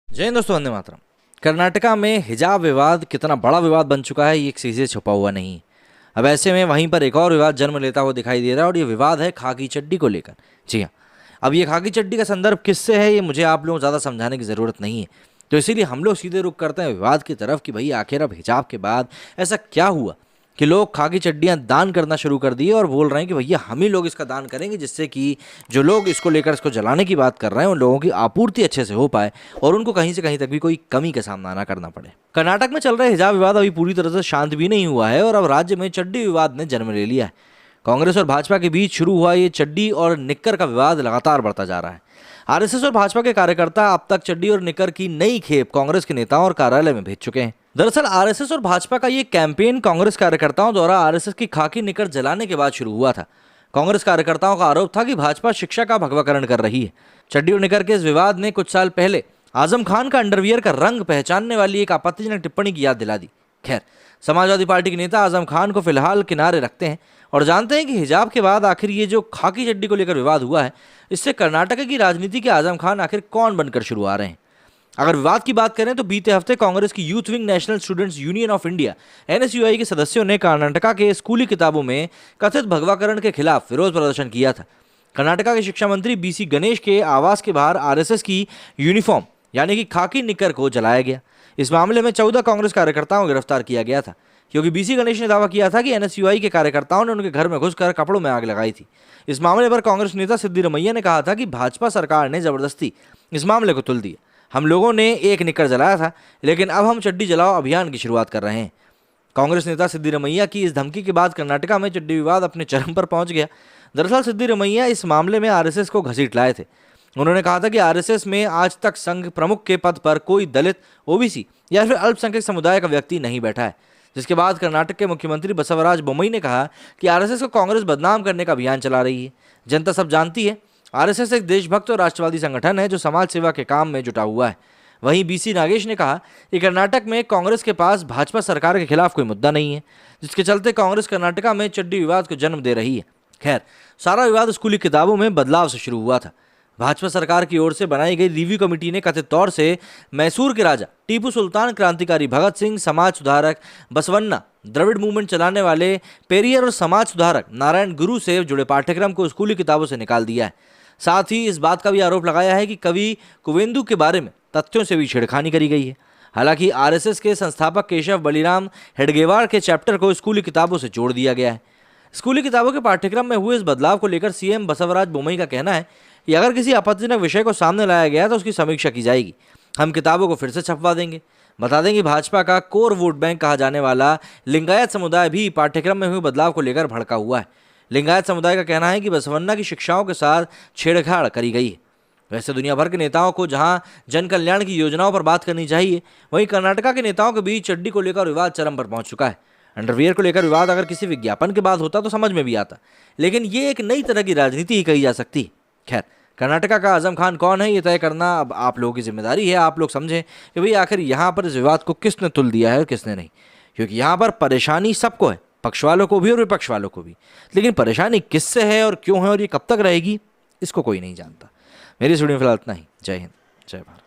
जय हिंद दोस्तों, वंदे मातरम। कर्नाटका में हिजाब विवाद कितना बड़ा विवाद बन चुका है, ये एक किसी से छुपा हुआ नहीं है। अब ऐसे में वहीं पर एक और विवाद जन्म लेता हुआ दिखाई दे रहा है और ये विवाद है खाकी चड्डी को लेकर। जी हाँ, अब ये खाकी चड्डी का संदर्भ किससे है ये मुझे आप लोगों को ज़्यादा समझाने की ज़रूरत नहीं है, तो इसीलिए हम लोग सीधे रुख करते हैं विवाद की तरफ कि भाई आखिर अब हिजाब के बाद ऐसा क्या हुआ कि लोग खाकी चड्डियाँ दान करना शुरू कर दिए और बोल रहे हैं कि भैया हम ही लोग इसका दान करेंगे, जिससे कि जो लोग इसको लेकर इसको जलाने की बात कर रहे हैं उन लोगों की आपूर्ति अच्छे से हो पाए और उनको कहीं से कहीं तक भी कोई कमी का सामना ना करना पड़े। कर्नाटक में चल रहे हिजाब विवाद अभी पूरी तरह से शांत भी नहीं हुआ है और अब राज्य में चड्डी विवाद ने जन्म ले लिया है। कांग्रेस और भाजपा के बीच शुरू हुआ ये चड्डी और निक्कर का विवाद लगातार बढ़ता जा रहा है। आरएसएस और भाजपा के कार्यकर्ता अब तक चड्डी और निक्कर की नई खेप कांग्रेस के नेताओं और कार्यालय में भेज चुके हैं। दरअसल आरएसएस और भाजपा का ये कैंपेन कांग्रेस कार्यकर्ताओं द्वारा आरएसएस की खाकी निक्कर जलाने के बाद शुरू हुआ था। कांग्रेस कार्यकर्ताओं का आरोप था कि भाजपा शिक्षा का भगवाकरण कर रही है। चड्डी और निक्कर के इस विवाद ने कुछ साल पहले आजम खान का अंडरवियर का रंग पहचानने वाली एक आपत्तिजनक टिप्पणी की याद दिला दी। खैर, समाजवादी पार्टी के नेता आजम खान को फिलहाल किनारे रखते हैं और जानते हैं कि हिजाब के बाद आखिर ये जो खाकी चड्डी को लेकर विवाद हुआ है, इससे कर्नाटक की राजनीति के आजम खान आखिर कौन बनकर शुरू आ रहे हैं। अगर विवाद की बात करें तो बीते हफ्ते कांग्रेस की youth wing national students union of India NSUI के सदस्यों ने कर्नाटका के स्कूली किताबों में कथित भगवाकरण के खिलाफ विरोध प्रदर्शन किया था। कर्नाटका के शिक्षा मंत्री बीसी गणेश के आवास के बाहर आरएसएस की यूनिफॉर्म यानी कि खाकी निक्कर को जलाया गया। इस मामले में 14 कांग्रेस कार्यकर्ताओं को गिरफ्तार किया गया था, क्योंकि बीसी गणेश ने दावा किया था कि एनएसयूआई के कार्यकर्ताओं ने उनके घर में घुसकर कपड़ों में आग लगाई थी। इस मामले पर कांग्रेस नेता सिद्धिरमैया ने कहा था कि भाजपा सरकार ने जबरदस्ती इस मामले को तुल दिया। हम लोगों ने एक निक्कर जलाया था, लेकिन अब हम चड्डी जलाओ अभियान की शुरुआत कर रहे हैं। कांग्रेस नेता सिद्धिरमैया की इस धमकी के बाद कर्नाटका में चड्डी विवाद अपने चरम पर पहुंच गया। दरअसल सिद्धिरमैया इस मामले में आरएसएस को घसीट लाए थे। उन्होंने कहा था कि आरएसएस में आज तक संघ प्रमुख के पद पर कोई दलित, ओबीसी या फिर अल्पसंख्यक समुदाय का व्यक्ति नहीं बैठा है। जिसके बाद कर्नाटक के मुख्यमंत्री बसवराज बोम्मई ने कहा कि आरएसएस को कांग्रेस बदनाम करने का अभियान चला रही है। जनता सब जानती है, आरएसएस एक देशभक्त और राष्ट्रवादी संगठन है जो समाज सेवा के काम में जुटा हुआ है। वहीं बीसी नागेश ने कहा कि कर्नाटक में कांग्रेस के पास भाजपा सरकार के खिलाफ कोई मुद्दा नहीं है, जिसके चलते कांग्रेस कर्नाटका में चड्डी विवाद को जन्म दे रही है। खैर, सारा विवाद स्कूली किताबों में बदलाव से शुरू हुआ था। भाजपा सरकार की ओर से बनाई गई रिव्यू कमेटी ने कथित तौर से मैसूर के राजा टीपू सुल्तान, क्रांतिकारी भगत सिंह, समाज सुधारक बसवन्ना, द्रविड़ मूवमेंट चलाने वाले पेरियर और समाज सुधारक नारायण गुरु से जुड़े पाठ्यक्रम को स्कूली किताबों से निकाल दिया है। साथ ही इस बात का भी आरोप लगाया है कि कवि कुवेंदु के बारे में तथ्यों से भी छेड़खानी करी गई है। हालांकि आरएसएस के संस्थापक केशव बलिराम हेडगेवार के चैप्टर को स्कूली किताबों से जोड़ दिया गया है। स्कूली किताबों के पाठ्यक्रम में हुए इस बदलाव को लेकर सीएम बसवराज बोम्मई का कहना है कि अगर किसी आपत्तिजनक विषय को सामने लाया गया तो उसकी समीक्षा की जाएगी। हम किताबों को फिर से छपवा देंगे। बता दें कि भाजपा का कोर वोट बैंक कहा जाने वाला लिंगायत समुदाय भी पाठ्यक्रम में हुए बदलाव को लेकर भड़का हुआ है। लिंगायत समुदाय का कहना है कि बसवन्ना की शिक्षाओं के साथ छेड़छाड़ करी गई है। वैसे दुनिया भर के नेताओं को जहां जन कल्याण की योजनाओं पर बात करनी चाहिए, वहीं कर्नाटका के नेताओं के बीच चड्डी को लेकर विवाद चरम पर पहुंच चुका है। अंडरवियर को लेकर विवाद अगर किसी विज्ञापन के बाद होता तो समझ में भी आता, लेकिन ये एक नई तरह की राजनीति ही कही जा सकती है। खैर, कर्नाटका का आजम खान कौन है ये तय करना अब आप लोगों की जिम्मेदारी है। आप लोग समझें कि भाई आखिर यहाँ पर इस विवाद को किसने तुल दिया है और किसने नहीं, क्योंकि यहाँ पर परेशानी सबको है, पक्ष वालों को भी और विपक्ष वालों को भी। लेकिन परेशानी किससे है और क्यों है और ये कब तक रहेगी, इसको कोई नहीं जानता। मेरी इस वीडियो में फिलहाल इतना ही। जय हिंद, जय भारत।